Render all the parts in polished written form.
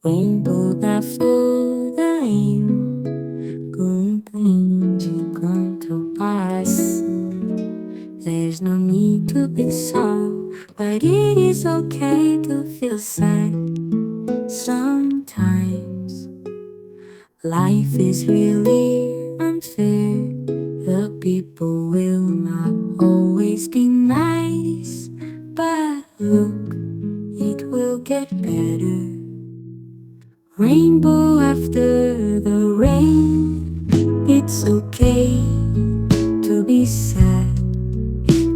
Rainbow da flor da compreende quanto passa. There's no need to be sorry, but it is okay to feel sad. Sometimes life is really unfair. The people will not always be nice, but look, it will get better. Rainbow after the rain. It's okay to be sad,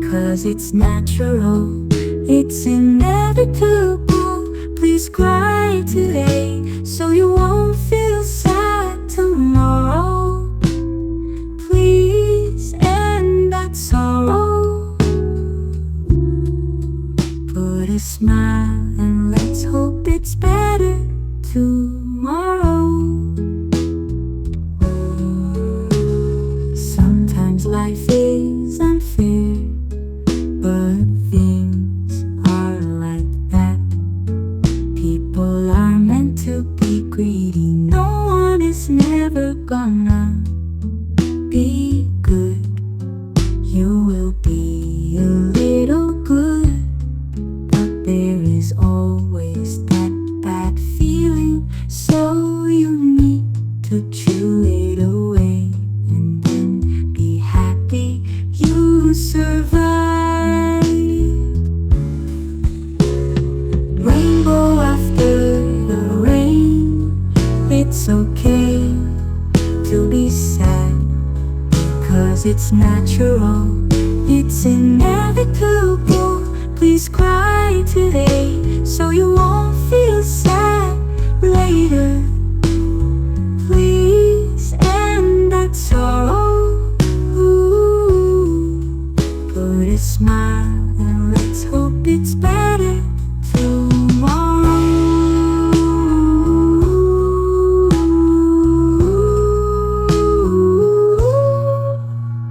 'cause it's natural, it's inevitable. Please cry today, so you won't feel sad tomorrow. Please end that sorrow. Put a smile and let's hope it's better tomorrow. Sometimes life is unfair, but things are like that. People are meant to be greedy. No one is never gonna be good. You will be a little good, but there is always that bad feeling. So you need to chew it away and then be happy you survive. Rainbow after the rain. It's okay to be sad, 'cause it's natural, it's inevitable. Please cry today, so you won't feel sad later. Please end that sorrow. Put a smile and let's hope it's better tomorrow.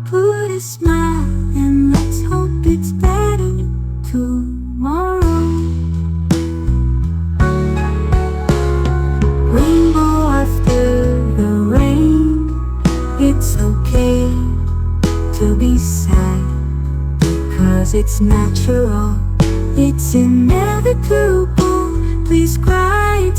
Put a smile and let's hope it's better tomorrow. Rainbow after the rain. It's okay to be sad, 'cause it's natural, it's inevitable. Please cry